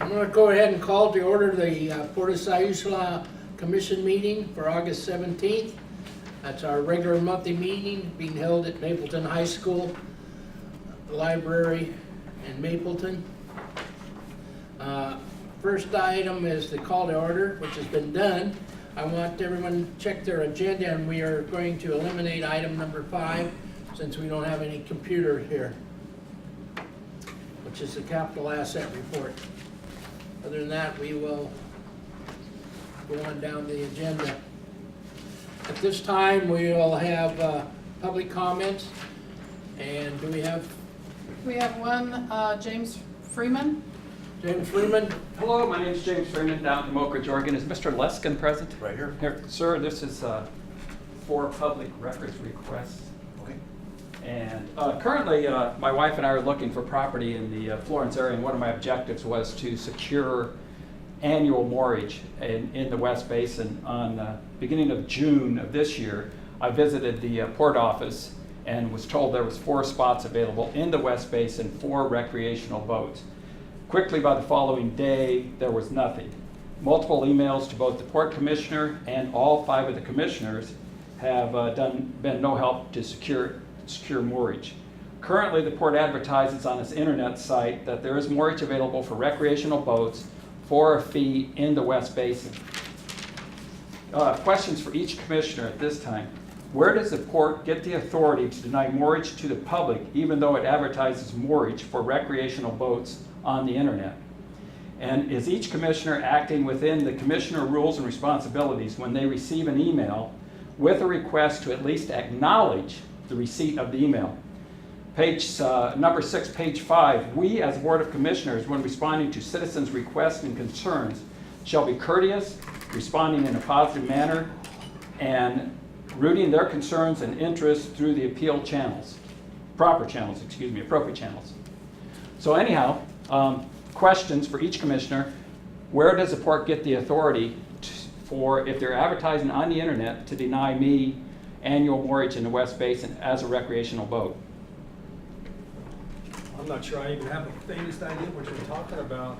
I'm going to go ahead and call to order the Port of Siuslaw Commission meeting for August 17th. That's our regular monthly meeting being held at Mapleton High School, the library in Mapleton. First item is the call to order, which has been done. I want everyone to check their agenda, and we are going to eliminate item number 5 since we don't have any computer here, which is the capital asset report. Other than that, we will go on down the agenda. At this time, we will have public comments. And do we have We have one, James Freeman. James Freeman? Hello, my name is James Freeman, down from Oak Ridge, Oregon. Is Mr. Leskin present? Right here. Here, sir, this is for public records requests. Okay. And currently, my wife and I are looking for property in the Florence area, and one of my objectives was to secure annual mortgage in the West Basin. On beginning of June of this year, I visited the port office and was told there was 4 spots available in the West Basin for recreational boats. Quickly, by the following day, there was nothing. Multiple emails to both the port commissioner and all 5 of the commissioners have been no help to secure mortgage. Currently, the port advertises on its internet site that there is mortgage available for recreational boats for a fee in the West Basin. Questions for each commissioner at this time. Where does the port get the authority to deny mortgage to the public even though it advertises mortgage for recreational boats on the internet? And is each commissioner acting within the commissioner rules and responsibilities when they receive an email with a request to at least acknowledge the receipt of the email? Page number 6, page 5, we as Board of Commissioners, when responding to citizens' requests and concerns, shall be courteous, responding in a positive manner, and routing their concerns and interests through the appropriate channels. So anyhow, questions for each commissioner. Where does the port get the authority for, if they're advertising on the internet, to deny me annual mortgage in the West Basin as a recreational boat? I'm not sure I even have the faintest idea what you're talking about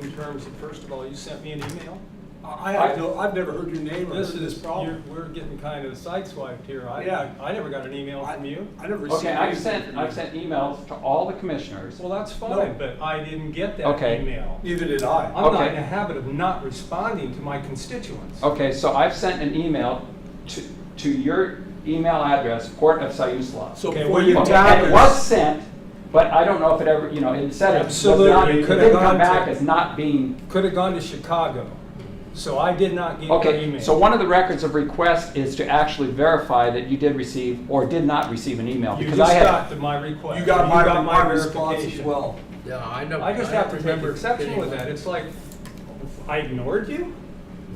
in terms of, first of all, you sent me an email. I've never heard your name or heard This of this is, problem. we're getting kind of sideswiped here. Yeah. I never got an email from you. I never received Okay, I've anything from sent you. emails to all the commissioners. Well, that's fine, No. but I didn't get that Okay. email. Neither did I. I'm not Okay. in the habit of not responding to my constituents. Okay, so I've sent an email to your email address, Port of Siuslaw. So Okay, before well, you you- Okay, tap and it was sent, but I don't know if it ever, it said it was not, Absolutely, it could have didn't come gone back to- as not being. Could have gone to Chicago, so I did not get your Okay, email. so one of the records of request is to actually verify that you did receive or did not receive an email. You Because just I had, got to my request. you got my response as verification. well. Yeah, I know. I just have to take remember exception with that. It's like, I ignored you?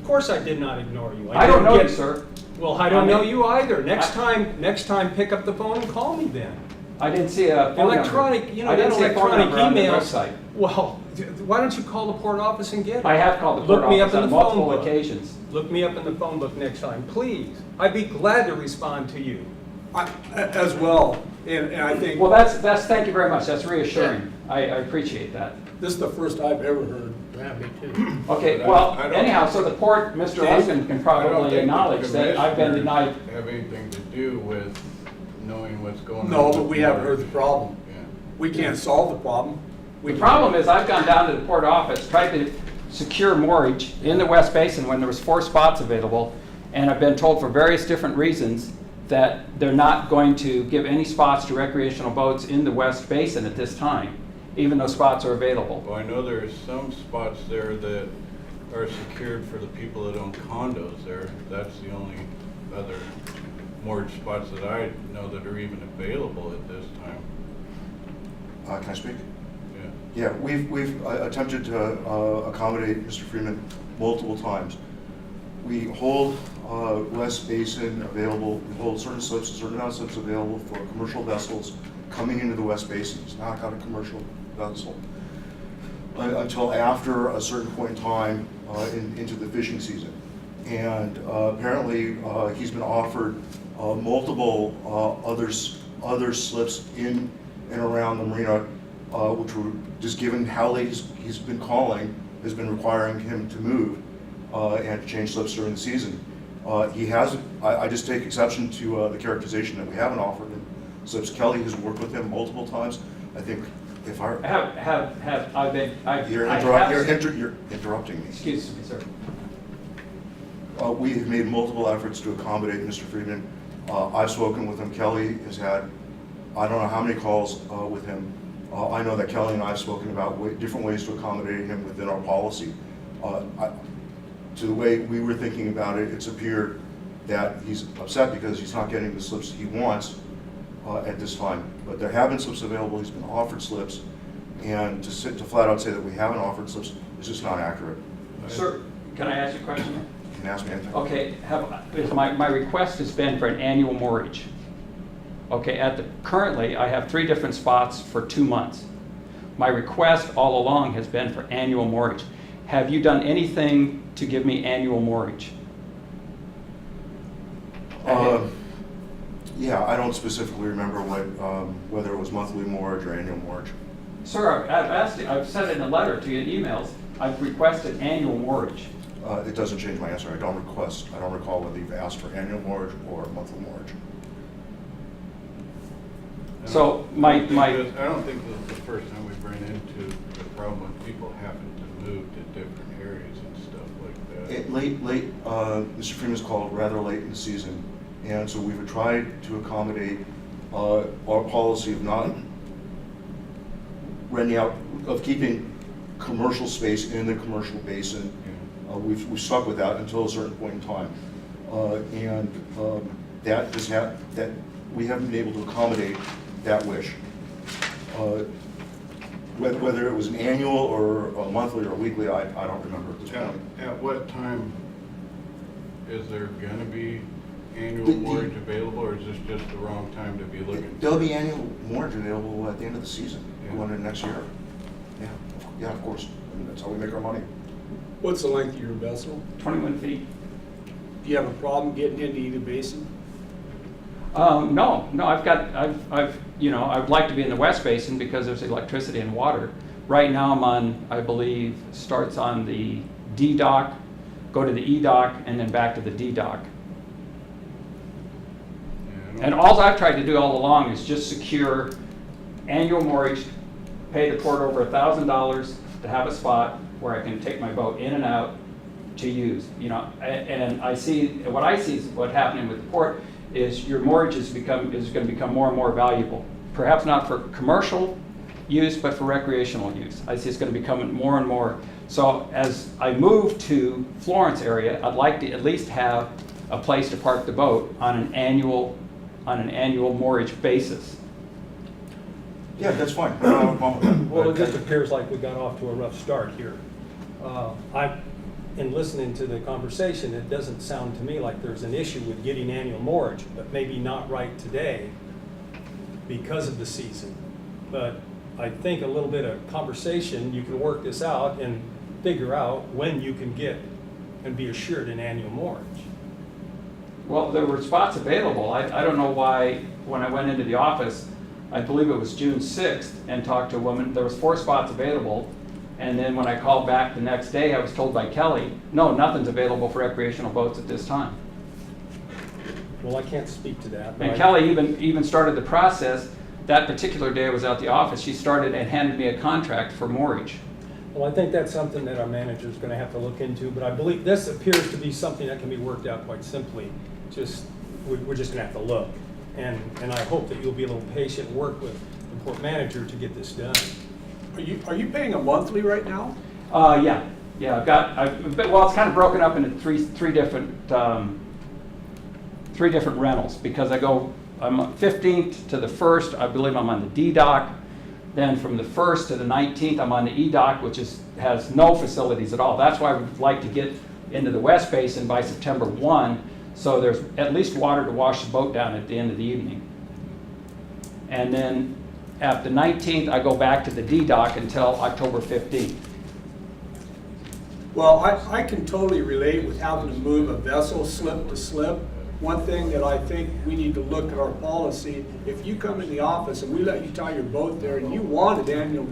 Of course I did not ignore you. I don't didn't know you, get- sir. Well, I don't I know mean- you either. Next time pick up the phone and call me then. I didn't see a phone number. Electronic, I didn't that see a phone electronic number on the emails. website. Well, why don't you call the port office and get it? I have called the port Look me up office in on the phone multiple book. occasions. Look me up in the phone book next time, please. I'd be glad to respond to you. As well, and I think Well, thank you very much. That's reassuring. I appreciate that. this is the first I've ever heard. Yeah, me too. Okay, But well, I don't- anyhow, so the port, Mr. Dave? Husband can I don't probably think acknowledge the that I've been commissioners denied. have anything to do with knowing what's going on. No, with but we haven't heard the mortgage. problem. Yeah. We can't solve the problem. The problem is I've gone down to the port office, tried to secure mortgage in the West Basin when there was 4 spots available, and I've been told for various different reasons that they're not going to give any spots to recreational boats in the West Basin at this time, even though spots are available. Well, I know there's some spots there that are secured for the people that own condos there. That's the only other mortgage spots that I know that are even available at this time. Can I speak? Yeah. Yeah, we've attempted to accommodate Mr. Freeman multiple times. We hold West Basin available, we hold certain slips, a certain amount of slips available for commercial vessels coming into the West Basin. It's not got a commercial vessel. Until after a certain point in time into the fishing season. And apparently he's been offered multiple other slips in and around the marina which were just given how late he's been calling, has been requiring him to move and to change slips during the season. He hasn't, I just take exception to the characterization that we haven't offered him slips. Kelly has worked with him multiple times. I think if I, Have I been, you're I have- you're interrupting me. Excuse me, sir. We have made multiple efforts to accommodate Mr. Freeman. I've spoken with him. Kelly has had, I don't know how many calls with him. I know that Kelly and I have spoken about different ways to accommodate him within our policy. To the way we were thinking about it, it's appeared that he's upset because he's not getting the slips he wants at this time. But there have been slips available. He's been offered slips. And to flat out say that we haven't offered slips is just not accurate. Sir, can I ask you a question? You can ask me anything. Okay, my request has been for an annual mortgage. Okay, currently, I have 3 different spots for 2 months. My request all along has been for annual mortgage. Have you done anything to give me annual mortgage? Yeah, I don't specifically remember whether it was monthly mortgage or annual mortgage. Sir, I've sent in a letter to you in emails. I've requested annual mortgage. It doesn't change my answer. I don't recall whether you've asked for annual mortgage or monthly mortgage. So I don't think this is the first time we've run into the problem when people happen to move to different areas and stuff like that. Mr. Freeman's called rather late in the season, and so we've tried to accommodate our policy of not renting out, of keeping commercial space in the commercial basin. We've stuck with that until a certain point in time, that we haven't been able to accommodate that wish. Whether it was an annual or a monthly or weekly, I don't remember at this point. At what time is there gonna be annual The- mortgage available, or is this just the wrong time to be looking? There'll be annual mortgage available at the end of the season, Yeah. going into next year. Yeah, of course. I mean, that's how we make our money. What's the length of your vessel? 21 feet. Do you have a problem getting into either basin? No, I'd like to be in the West Basin because there's electricity and water. Right now I'm on, I believe, starts on the D dock, go to the E dock, and then back to the D dock. Yeah, And all I've tried to do all along is just secure annual mortgage, pay the port over $1,000 to have a spot where I can take my boat in and out to use. And what I see is what's happening with the port is your mortgage is going to become more and more valuable. Perhaps not for commercial use, but for recreational use. I see it's going to become more and more. So as I move to Florence area, I'd like to at least have a place to park the boat on an annual mortgage basis. Yeah, that's fine. I don't have a problem with that. Well, it just appears like we got off to a rough start here. In listening to the conversation, it doesn't sound to me like there's an issue with getting annual mortgage, but maybe not right today because of the season. But I think a little bit of conversation, you can work this out and figure out when you can get and be assured an annual mortgage. Well, there were spots available. I don't know why, when I went into the office, I believe it was June 6th, and talked to a woman, there was 4 spots available. And then when I called back the next day, I was told by Kelly, no, nothing's available for recreational boats at this time. Well, I can't speak to that. but And I- Kelly even started the process. That particular day I was at the office, she started and handed me a contract for mortgage. Well, I think that's something that our manager is going to have to look into, but I believe this appears to be something that can be worked out quite simply. We're just going to have to look. And I hope that you'll be a little patient and work with the port manager to get this done. Are you paying a monthly right now? Yeah. Well, it's kind of broken up into three different rentals, because I'm 15th to the 1st, I believe I'm on the D dock. Then from the 1st to the 19th, I'm on the E dock, which has no facilities at all. That's why we'd like to get into the West Basin by September 1, so there's at least water to wash the boat down at the end of the evening. And then at the 19th, I go back to the D dock until October 15th. Well, I can totally relate with having to move a vessel slip to slip. one thing that I think we need to look at our policy, if you come in the office and we let you tie your boat there and you wanted annual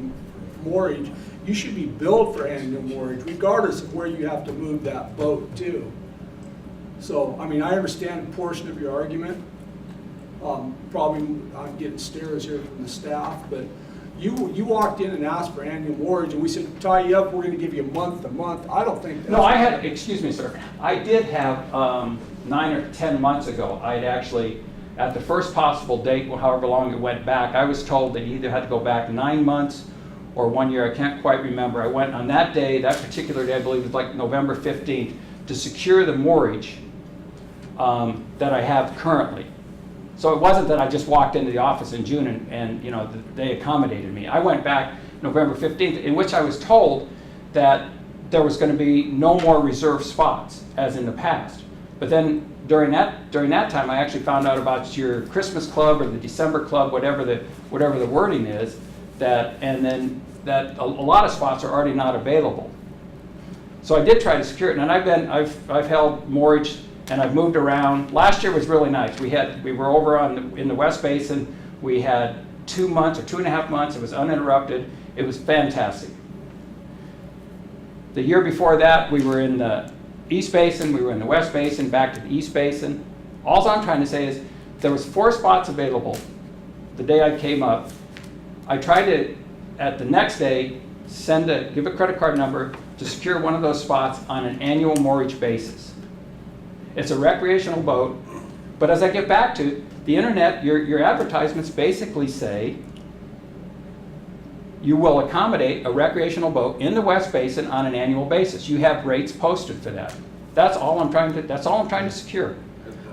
moorage, you should be billed for annual moorage regardless of where you have to move that boat to. So, I mean, I understand a portion of your argument. Probably I'm getting stares here from the staff, but you walked in and asked for annual moorage and we said, tie you up, we're gonna give you month to month. I don't think that's. No, I had, excuse me, sir, I did have, 9 or 10 months ago, I'd actually, at the first possible date, however long it went back, I was told that you either had to go back 9 months or 1 year, I can't quite remember. I went on that day, that particular day, I believe it was like November 15th, to secure the moorage that I have currently. So it wasn't that I just walked into the office in June and you know, they accommodated me. I went back November 15th, in which I was told that there was going to be no more reserved spots, as in the past. But then during that time, I actually found out about your Christmas club or the December club, whatever the wording is, and then that a lot of spots are already not available. So I did try to secure it, and I've held moorage and I've moved around. Last year was really nice. We were over in the West Basin. We had 2 months or 2.5 months. It was uninterrupted. It was fantastic. The year before that, we were in the East Basin. We were in the West Basin, back to the East Basin. All I'm trying to say is there was 4 spots available the day I came up. I tried to, at the next day, give a credit card number to secure one of those spots on an annual moorage basis. It's a recreational boat, but as I get back to the internet, your advertisements basically say you will accommodate a recreational boat in the West Basin on an annual basis. You have rates posted for that. That's all I'm trying to secure.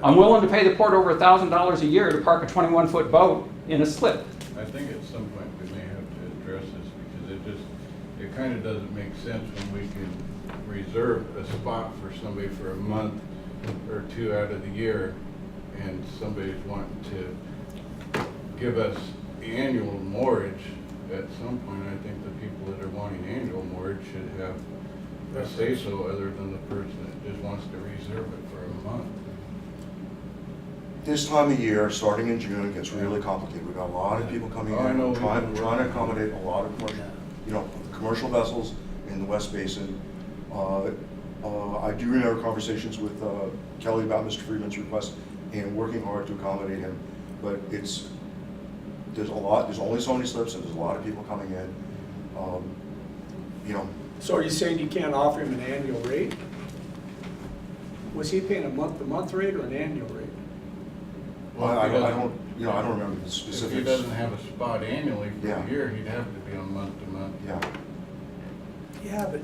I'm willing to pay the port over $1,000 a year to park a 21-foot boat in a slip. I think at some point we may have to address this because it kind of doesn't make sense when we can reserve a spot for somebody for a month or 2 out of the year and somebody's wanting to give us annual moorage. At some point, I think the people that are wanting annual moorage should have a say-so other than the person that just wants to reserve it for a month. This time of year, starting in June, it gets really complicated. We've got a lot of people coming Oh, I know. in, trying to accommodate a lot of commercial vessels in the West Basin. I do remember conversations with Kelly about Mr. Freeman's request and working hard to accommodate him, but there's only so many slips and there's a lot of people coming in. So are you saying you can't offer him an annual rate? Was he paying a month-to-month rate or an annual rate? Well, I don't remember the If specifics. he doesn't have a spot annually for Yeah. the year, he'd have to be on month to month. Yeah. Yeah, but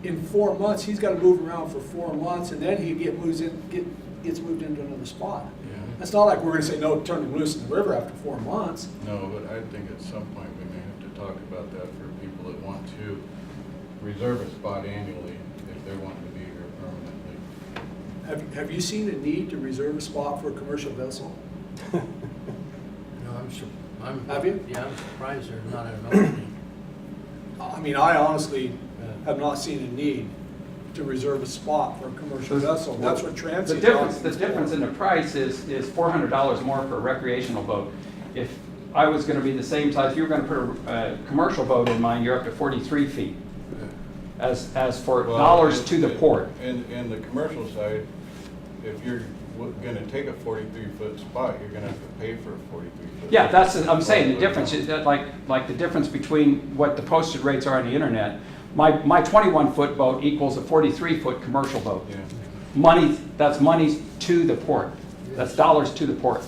in 4 months, he's gotta move around for 4 months, and then he gets moved into another spot. Yeah. It's not like we're gonna say, no, turn him loose in the river after 4 months. No, but I think at some point we may have to talk about that for people that want to reserve a spot annually if they're wanting to be here permanently. Have you seen a need to reserve a spot for a commercial vessel? No, I'm. Have you? Yeah, I'm surprised there's not an opening. I mean, I honestly have not seen a need to reserve a spot for a commercial vessel. That's what The transient. difference in the price is $400 more for a recreational boat. If I was going to be the same size, if you were going to put a commercial boat in mine, you're up to 43 feet. As for Well, dollars to the port. And the commercial side, if you're gonna take a 43-foot spot, you're gonna have to pay for a 43-foot. Yeah, I'm saying the difference is that like the difference between what the posted rates are on the internet. My 21-foot boat equals a 43-foot commercial boat. Yeah. That's money to the port. That's dollars to the port.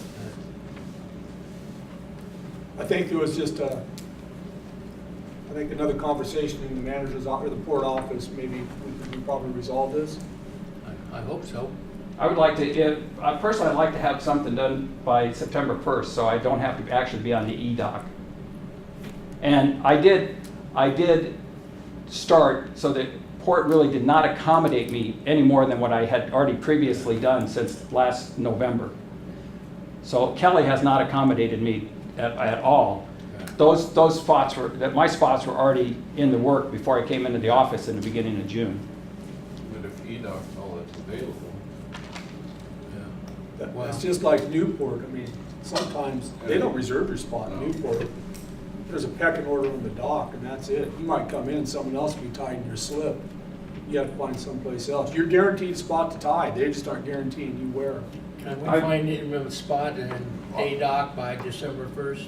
I think there was just another conversation in the manager's or the port office, maybe we could probably resolve this. I hope so. I would like to, personally, I'd like to have something done by September 1st, so I don't have to actually be on the E-dock. And I did start so that port really did not accommodate me any more than what I had already previously done since last November. So Kelly has not accommodated me at all. Those spots my spots were already in the work before I came into the office in the beginning of June. But if E-dock's all that's available, Wow. It's just like Newport, I mean, sometimes they don't reserve your spot in No. Newport. There's a pecking order on the dock, and that's it. You might come in and someone else will be tying your slip. You have to find someplace else. You're guaranteed a spot to tie, they just aren't guaranteeing you where. Can we I- find him a spot in a dock by December 1st?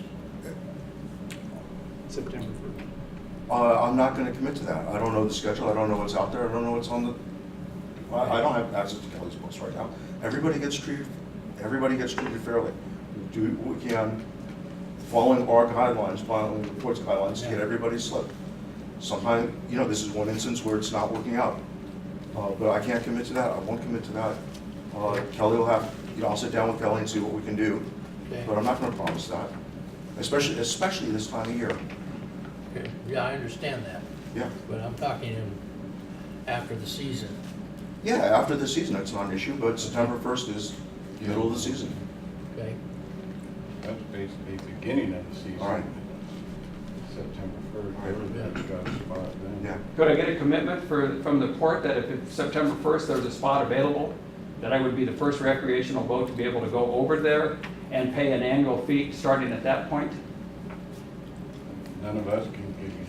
September 1st. I'm not gonna commit to that. I don't know the schedule, I don't know what's out there, I don't know what's on the, I don't have access to Kelly's books right now. Everybody gets treated fairly. We do what we can, following our guidelines, following the report's guidelines, to get everybody's slip. Sometimes, you know, this is one instance where it's not working out. But I can't commit to that, I won't commit to that. Kelly will have, you know, I'll sit down with Kelly and see what we can do, Okay. but I'm not gonna promise that, especially this time of year. Okay. Yeah, I understand that, Yeah. but I'm talking in after the season. Yeah, after the season, it's not an issue, but September 1st is the middle of the season. Okay? That's basically beginning of the season. All right. September 1st, everybody's got a spot then. Yeah. Could I get a commitment from the port that if it's September 1st, there's a spot available, that I would be the first recreational boat to be able to go over there and pay an annual fee starting at that point? None of us can give you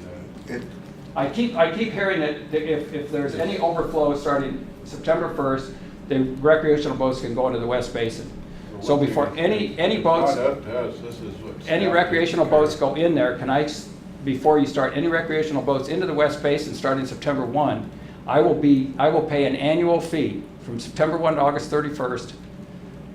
that. It, I keep hearing that if there's any overflow starting September 1st, the recreational boats can go into the West Basin. So before any boats, It's not up to us, this is what. any staff recreational takes care boats of. go in there, before you start any recreational boats into the West Basin starting September 1, I will pay an annual fee from September 1 to August 31st,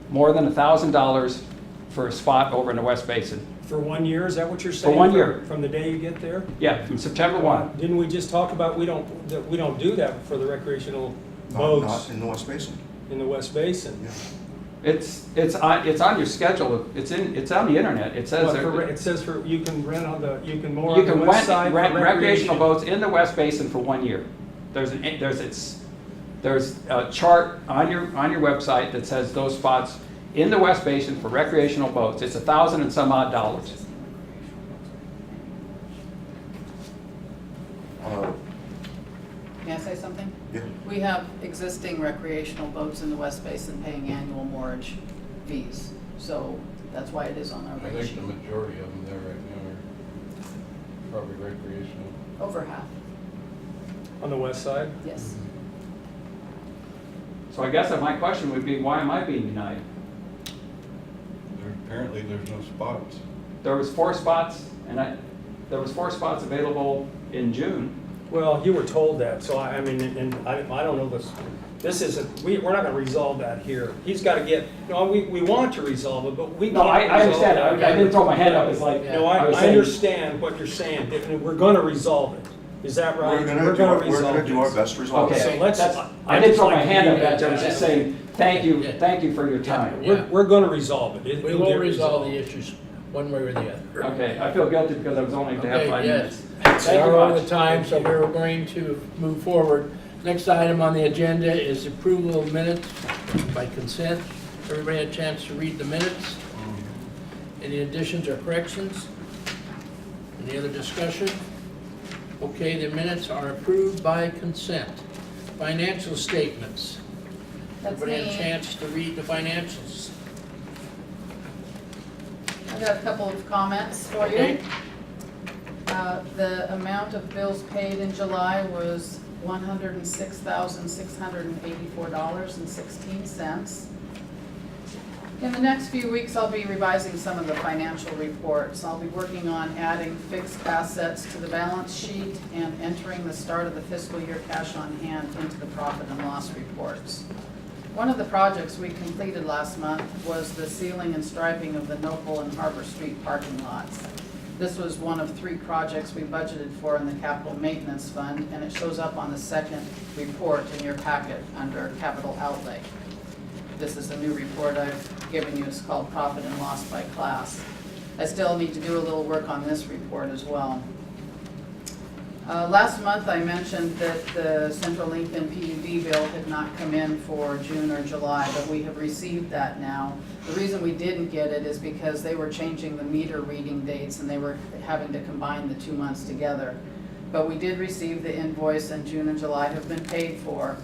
more than $1,000 for a spot over in the West Basin. For 1 year, is that what you're saying? 1 year. From the day you get there? Yeah, from September 1. Didn't we just talk about that we don't do that for the recreational not boats in the West Basin. in the West Basin? Yeah. It's on your schedule. It's on the internet. It says It says you can rent you can moor you on the can west side for rent recreational recreation. boats in the West Basin for 1 year. There's a chart on your website that says those spots in the West Basin for recreational boats. It's $1,000 and some odd dollars. May I say something? Yeah. We have existing recreational boats in the West Basin paying annual moorage fees. So that's why it is on our I rate think the sheet. majority of them there right now are probably recreational. Over half, On the west side? yes. So I guess that my question would be, why am I being denied? Apparently there's no spots. There was 4 spots, and there was 4 spots available in June. Well, you were told that, so I mean, and I don't know this. This isn't, we're not gonna resolve that here. He's gotta get, no, we want to resolve it, but we can't No, I resolve understand. it. I didn't throw my hand up. It's like, No, I was I saying- understand what you're saying, and we're gonna resolve it. Is that right? We're gonna do our this. best to resolve Okay, it. So let's- I didn't throw my hand up at you. I was just saying, thank you for your time. Yeah. We're gonna resolve it. We It'll will get resolve the resolved. issues one way or the other. Okay, I feel guilty because I was only to have Okay, 5 yes. minutes. Thank Thank you you all the much. time, so we're going to move forward. Next item on the agenda is approval of minutes by consent. Everybody had a chance to read the minutes? Any additions or corrections? Any other discussion? Okay, the minutes are approved by consent. Financial statements. That's Everybody had a me. chance to read the financials? I got a couple of comments for you. Okay. The amount of bills paid in July was $106,684.16. In the next few weeks, I'll be revising some of the financial reports. I'll be working on adding fixed assets to the balance sheet and entering the start of the fiscal year cash on hand into the profit and loss reports. One of the projects we completed last month was the sealing and striping of the Nopal and Harbor Street parking lots. This was one of 3 projects we budgeted for in the capital maintenance fund, and it shows up on the second report in your packet under capital outlay. This is a new report I've given you. It's called Profit and Loss by Class. I still need to do a little work on this report as well. Last month, I mentioned that the Central Lincoln PUD bill had not come in for June or July, but we have received that now. The reason we didn't get it is because they were changing the meter reading dates and they were having to combine the 2 months together. But we did receive the invoice, and June and July have been paid for.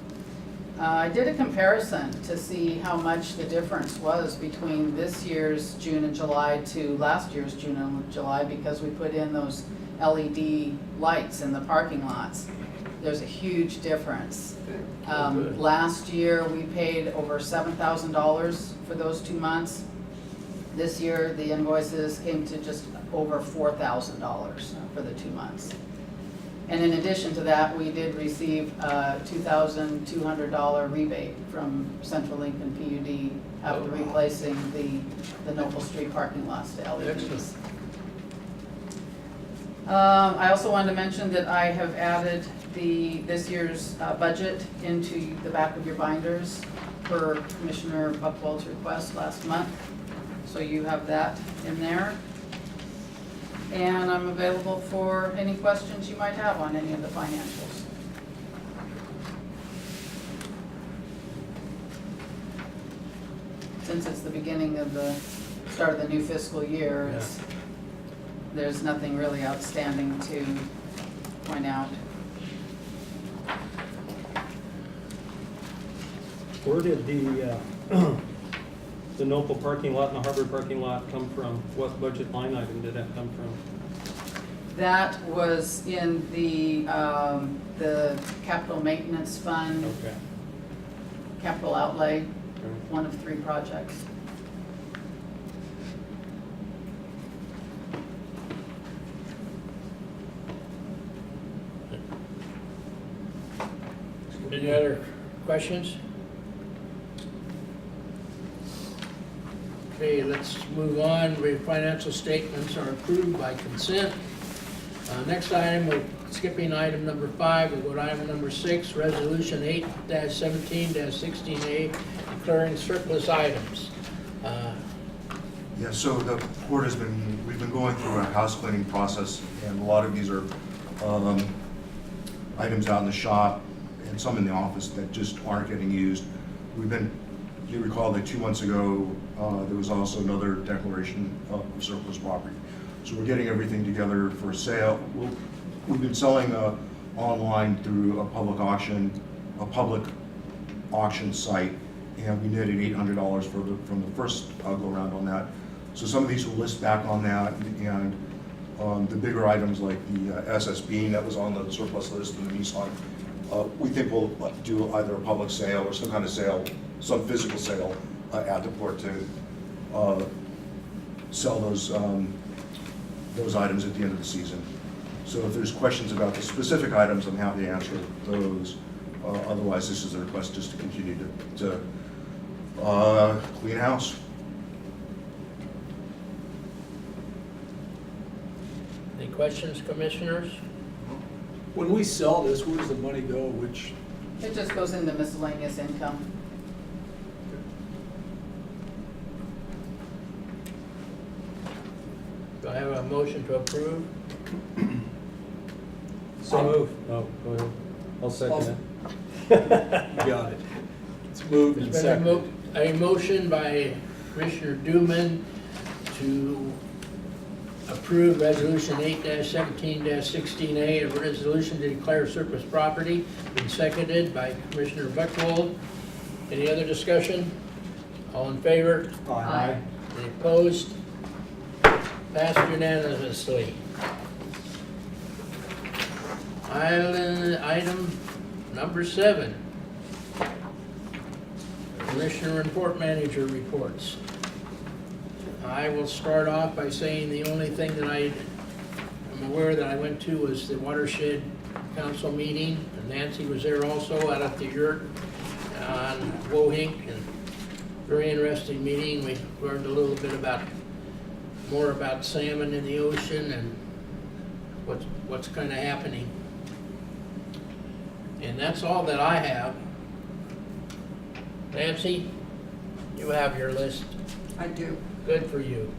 I did a comparison to see how much the difference was between this year's June and July to last year's June and July, because we put in those LED lights in the parking lots. There's a huge difference. good. Last year, we paid over $7,000 for those 2 months. This year, the invoices came to just over $4,000 for the 2 months. And in addition to that, we did receive a $2,200 rebate from Central Lincoln PUD after replacing the Noble Street parking lots to LEDs. Excellent. I also wanted to mention that I have added this year's budget into the back of your binders per Commissioner Buchwald's request last month. So you have that in there. And I'm available for any questions you might have on any of the financials. Since it's the beginning of the start of the new fiscal year, there's nothing really outstanding to point out. Where did the Noble parking lot and the Harbor parking lot come from? What budget line item did that come from? That was in the capital maintenance fund, Okay. capital outlay, one of 3 projects. Any other questions? Okay, let's move on. The financial statements are approved by consent. Next item, we're skipping item number 5, we'll go to item number 6, resolution 8-17-16A, declaring surplus items. Yeah, so the court we've been going through a house cleaning process, and a lot of these are items out in the shop and some in the office that just aren't getting used. You recall that 2 months ago, there was also another declaration of surplus property. So we're getting everything together for sale. We've been selling online through a public auction site, and we netted $800 from the first go around on that. So some of these will list back on that, and the bigger items like the SS Beam that was on the surplus list and the Nissan, we think we'll do either a public sale or some kind of sale, some physical sale at the port to sell those items at the end of the season. So if there's questions about the specific items, I'm happy to answer those. Otherwise, this is a request just to continue to clean house. Any questions, commissioners? When we sell this, where does the money go? Which, It just goes into miscellaneous income. Do I have a motion to approve? So moved. Oh, go ahead. I'll second you got it. It's moved and There's been seconded. a motion by Commissioner Duman to approve resolution 8-17-16A, a resolution to declare surplus property, been seconded by Commissioner Buchwald. Any other discussion? All in favor? Aye. Any opposed? Passed unanimously. Item number 7. Commissioner and Port Manager reports. I will start off by saying the only thing that I'm aware that I went to was the Watershed Council meeting. And Nancy was there also out at the yurt on Wohink, and very interesting meeting. We learned a little bit more about salmon in the ocean and what's kind of happening. And that's all that I have. Nancy, you have your list. I do. Good for you.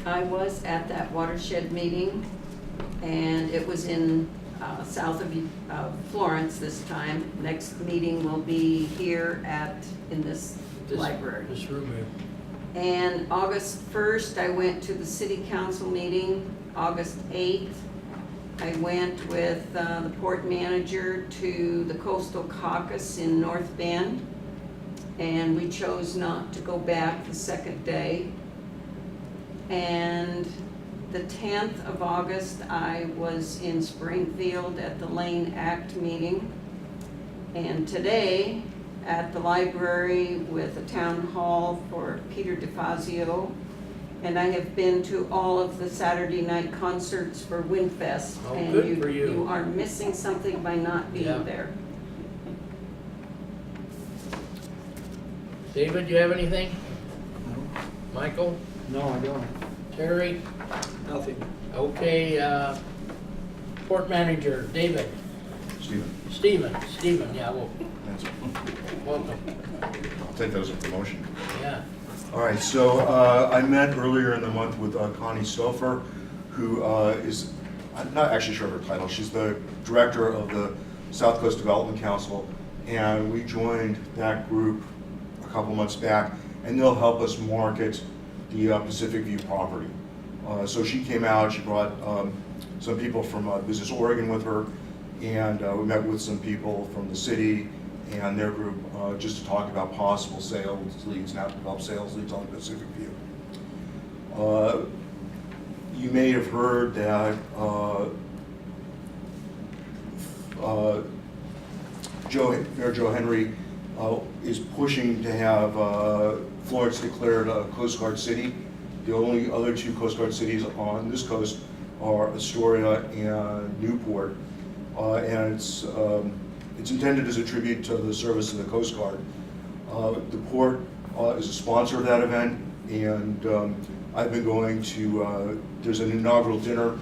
I was at that watershed meeting, and it was in south of Florence this time. Next meeting will be here in this library. This room here. And August 1st, I went to the city council meeting. August 8th, I went with the port manager to the Coastal Caucus in North Bend, and we chose not to go back the second day. And the 10th of August, I was in Springfield at the Lane Act meeting. And today, at the library with a town hall for Peter DeFazio. And I have been to all of the Saturday night concerts for Windfest. Oh, And good for you. You are missing something by not Yeah. being there. David, you have anything? Michael? No, I don't. Terry? Nothing. Okay, port manager, David? Stephen, Stephen, yeah, well, that's, welcome, I'll take that as a promotion. yeah. All right, so I met earlier in the month with Connie Stouffer, who is, I'm not actually sure of her title, she's the director of the South Coast Development Council, and we joined that group a couple months back, and they'll help us market the Pacific View property. So she came out, she brought some people from Business Oregon with her, and we met with some people from the city and their group just to talk about possible sales leads, how to develop sales leads on Pacific View. You may have heard that Mayor Joe Henry is pushing to have Florence declared a Coast Guard city. The only other two Coast Guard cities on this coast are Astoria and Newport, and it's intended as a tribute to the service of the Coast Guard. The port is a sponsor of that event, and I've been going to, there's an inaugural dinner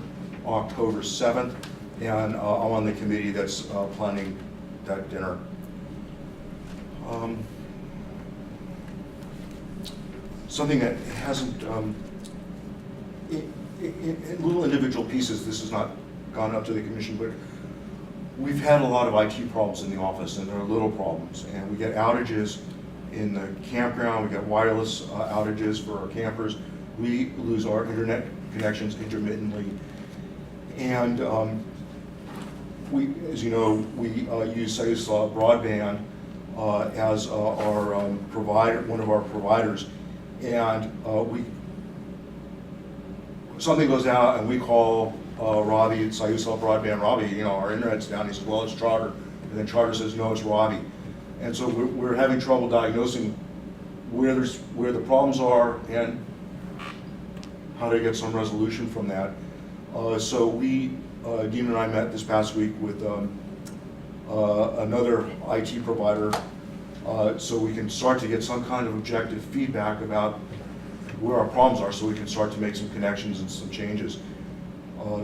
October 7th, and I'm on the committee that's planning that dinner. Something that hasn't, in little individual pieces, this has not gone up to the commission, but we've had a lot of IT problems in the office, and they're little problems, and we get outages in the campground, we get wireless outages for our campers, we lose our internet connections intermittently, and we, as you know, we use Siuslaw Broadband as our provider, one of our providers, and something goes out and we call Robbie at Siuslaw Broadband, Robbie, you know, our internet's down. He says, well, it's Charter. And then Charter says, no, it's Robbie. And so we're having trouble diagnosing where the problems are and how to get some resolution from that. So we, Dean and I met this past week with another IT provider so we can start to get some kind of objective feedback about where our problems are so we can start to make some connections and some changes.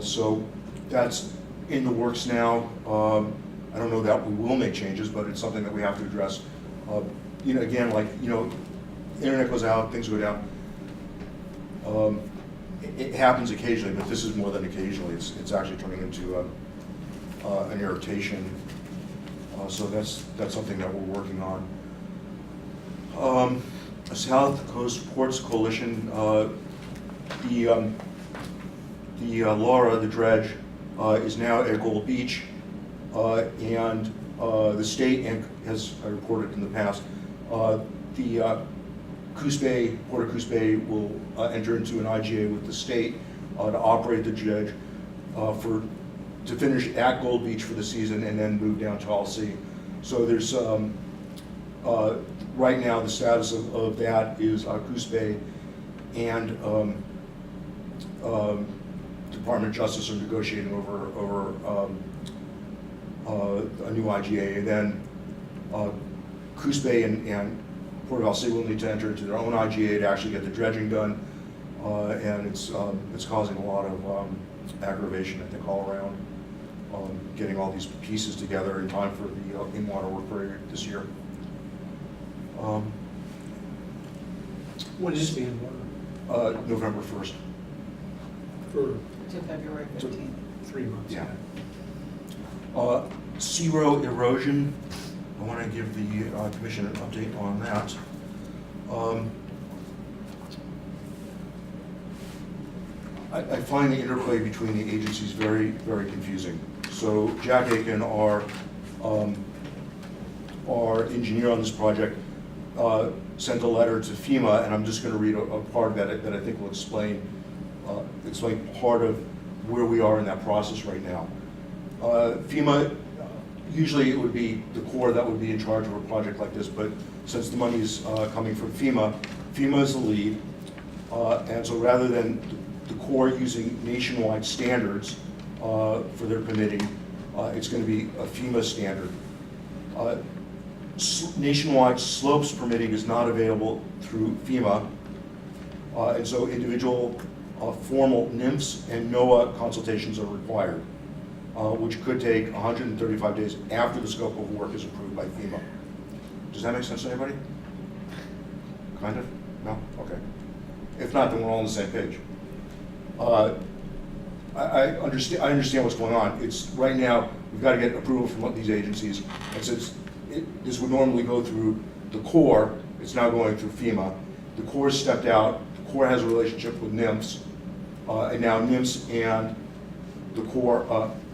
So that's in the works now. I don't know that we will make changes, but it's something that we have to address. You know, again, like, you know, internet goes out, things go down. It happens occasionally, but this is more than occasionally. It's actually turning into an irritation. So that's something that we're working on. South Coast Ports Coalition, the Laura, the dredge, is now at Gold Beach, and the state, and as I reported in the past, the Coos Bay, Port of Coos Bay will enter into an IGA with the state to operate the dredge to finish at Gold Beach for the season and then move down to Alsea. So there's right now the status of that is Coos Bay and Department of Justice are negotiating over a new IGA, and then Coos Bay and Port of Alsea will need to enter into their own IGA to actually get the dredging done, and it's causing a lot of aggravation, I think, all around, getting all these pieces together in time for the in-water work period this year. When is the water? November 1st. For To February 15th. 3 months. Yeah. Zero erosion, I want to give the commission an update on that. I find the interplay between the agencies very, very confusing. So Jack Aiken, our engineer on this project, sent a letter to FEMA, and I'm just going to read a part of that I think will explain part of where we are in that process right now. FEMA, usually it would be the Corps that would be in charge of a project like this, but since the money is coming from FEMA, FEMA is the lead, and so rather than the Corps using nationwide standards for their permitting, it's going to be a FEMA standard. Nationwide slopes permitting is not available through FEMA, and so individual formal NIMS and NOAA consultations are required, which could take 135 days after the scope of work is approved by FEMA. Does that make sense to anybody? Kind of? No? Okay. If not, then we're all on the same page. I understand what's going on. It's right now, we've got to get approval from these agencies, and since this would normally go through the Corps, it's now going through FEMA. The Corps stepped out. The Corps has a relationship with NIMS, and now NIMS and the Corps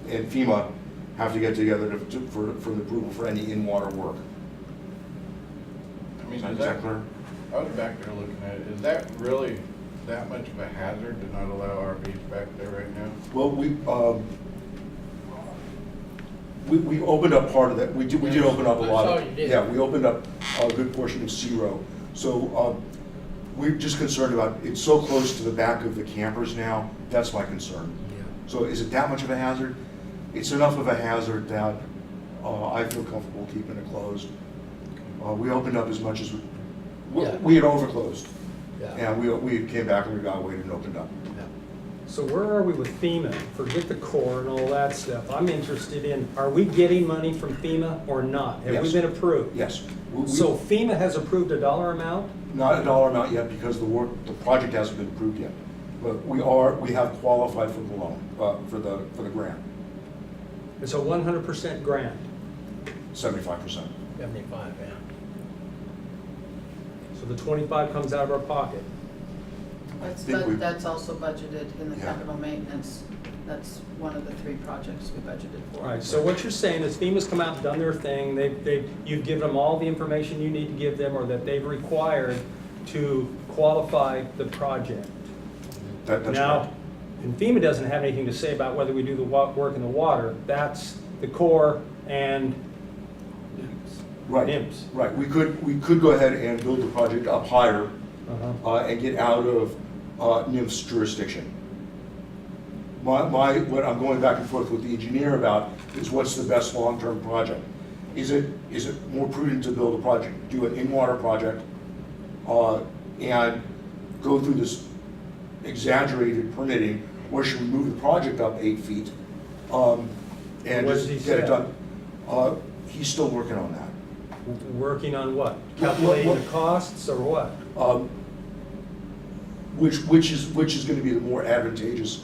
and FEMA have to get together for the approval for any in-water work. I mean, Is is that that, clear? I was back there looking at it, is that really that much of a hazard to not allow RVs back there right now? Well, we opened up part of that. We did open up a lot I of. saw you did. Yeah, we opened up a good portion of C-Row. So we're just concerned about, it's so close to the back of the campers now. That's my concern. Yeah. So is it that much of a hazard? It's enough of a hazard that I feel comfortable keeping it closed. We opened up as much as Yeah. we had overclosed. Yeah. And we came back and we got waited and opened up. Yeah. So where are we with FEMA? Forget the Corps and all that stuff. I'm interested in, are we getting money from FEMA or not? Have we Yes. been approved? Yes. So FEMA has approved a dollar amount? Not a dollar amount yet because the project hasn't been approved yet. But we have qualified for the loan, for the grant, It's a 100% grant. 75%. 75, yeah. So the 25 comes out of our pocket. That's also budgeted in the Yeah. capital maintenance. That's one of the 3 projects we budgeted for. All right, so what you're saying is FEMA's come out and done their thing, you've given them all the information you need to give them or that they've required to qualify the project. That's Now, correct. and FEMA doesn't have anything to say about whether we do the work in the water, that's the Corps and Right. NIMS. Right. We could go ahead and build the project up higher and get out of NIMS jurisdiction. What I'm going back and forth with the engineer about is what's the best long-term project. Is it more prudent to build a project, do an in-water project, and go through this exaggerated permitting, or should we move the project up 8 feet and What just does he get it say? done? He's still working on that. Working on what? Calculating the costs or what? Which is going to be the more advantageous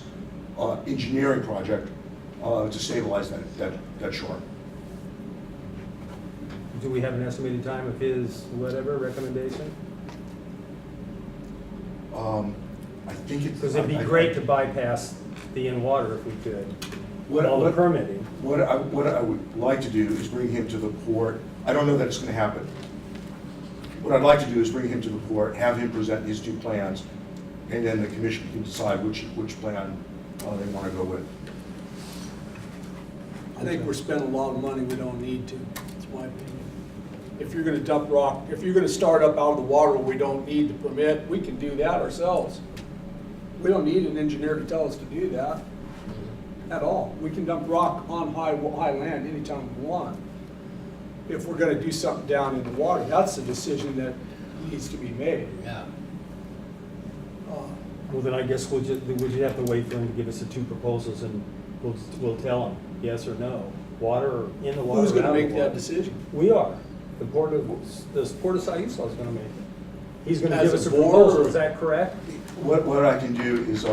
engineering project to stabilize that shore. Do we have an estimated time of his whatever recommendation? I think it's. Because it'd be great to bypass the in-water if we could, What- all the what- permitting. What I would like to do is bring him to the port. I don't know that it's going to happen. What I'd like to do is bring him to the port, have him present his 2 plans, and then the commission can decide which plan they want to go with. I think we're spending a lot of money we don't need to, that's my opinion. If you're gonna dump rock, if you're gonna start up out of the water where we don't need the permit, we can do that ourselves. We don't need an engineer to tell us to do that at all. We can dump rock on high land anytime we want. If we're gonna do something down in the water, that's the decision that needs to be made. Yeah. Well, then I guess would you have to wait for him to give us the 2 proposals and we'll tell him yes or no? Water or in the water? Who's or gonna out of make the that water? decision? We are. The Port of Siuslaw is gonna make it. He's gonna As give us a a board, proposal, or- is that correct? What I can do is,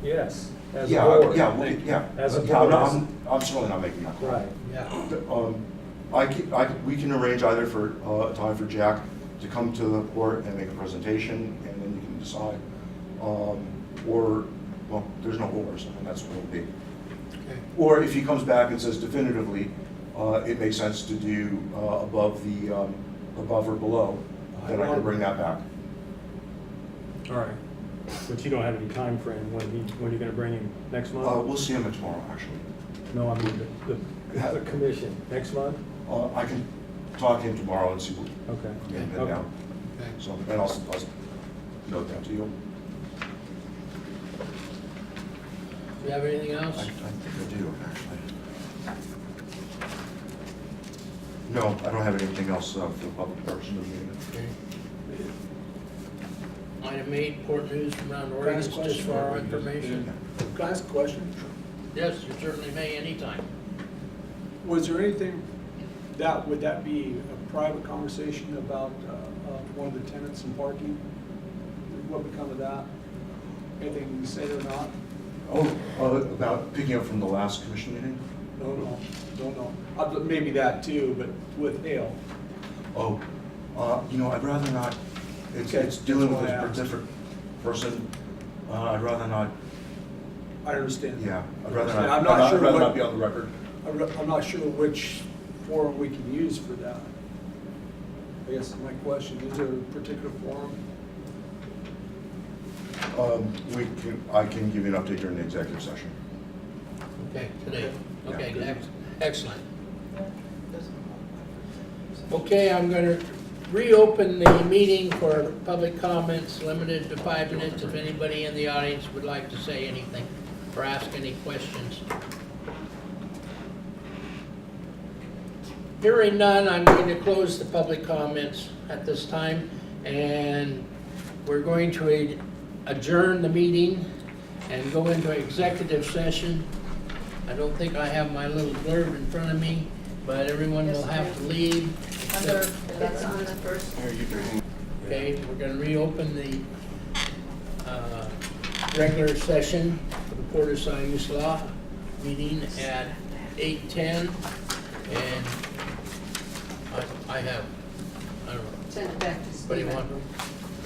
Yes, as a yeah, board. yeah. As a Yeah, board. I'm certainly not making that call. Right. Yeah. We can arrange either for a time for Jack to come to the port and make a presentation, and then you can decide. or, well, there's no ors, and that's what it'll be. Okay. Or if he comes back and says definitively, it makes sense to do above or below, then I can bring that back. All right. But you don't have any time frame when you're gonna bring him next month? We'll see him tomorrow, actually. No, I mean, the commission, next month? I can talk to him tomorrow and see what Okay. we can get Okay. down. Okay. So, and I'll note that to you. Do you have anything I else? think I do, actually. No, I don't have anything else for the public purpose of the meeting. Okay. Item 8, port news from around Oregon, Can I ask it's a just question? for our information. Can I ask a question? Yes, you certainly may anytime. Was there anything would that be a private conversation about one of the tenants and parking? What become of that? Anything you can say or not? Oh, about picking up from the last commission meeting? No. Maybe that too, but with Hale. Oh, I'd rather not, Okay, it's dealing with that's why I a asked. different person. I'd rather not, I understand. yeah, I'd rather not. I'm not sure I'd rather what- not be on the record. I'm not sure which forum we can use for that. I guess my question, is there a particular forum? I can give you an update during the executive session. Okay, today. Okay, Yeah. excellent. Okay, I'm going to reopen the meeting for public comments, limited to 5 minutes. If anybody in the audience would like to say anything or ask any questions. Hearing none, I'm going to close the public comments at this time, and we're going to adjourn the meeting and go into executive session. I don't think I have my little blurb in front of me, but everyone will have to leave. Under, That's on the first. Okay, we're gonna reopen the regular session for the Port of Siuslaw meeting at 8:10. And I don't know, Send it back to what do you Stephen. want?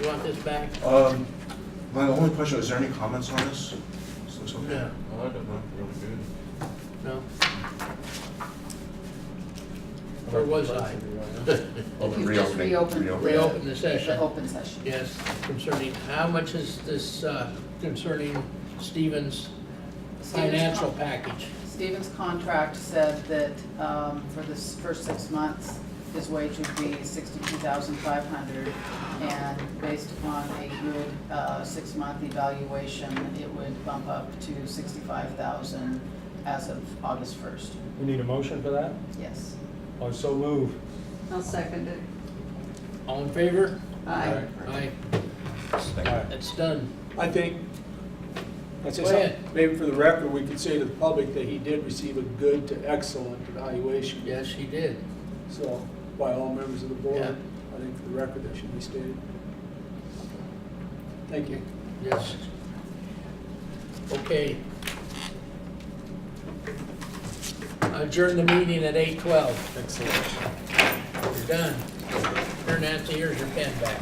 You want this back? My only question, is there any comments on this? This looks okay. No. Oh, that looked really good. No? Where was I? Oh, the You just reopened Reopen the session. the open session. Yes, concerning, how much is this concerning Stevens' financial package? Stephen's contract said that for this first 6 months, his wage would be $62,500, and based upon a good 6-month evaluation, it would bump up to $65,000 as of August 1st. We need a motion for that? Yes. I so move. I'll second it. All in favor? Aye. Aye. Aye. That's done. I think, I'd say Go ahead. something, maybe for the record, we could say to the public that he did receive a good to excellent evaluation. Yes, he did. So, by all members of the board, Yeah. I think for the record, that should be stated. Thank you. Yes. Okay. Adjourn the meeting at 8:12. Excellent. You're done. Here, Nancy, here's your pen back.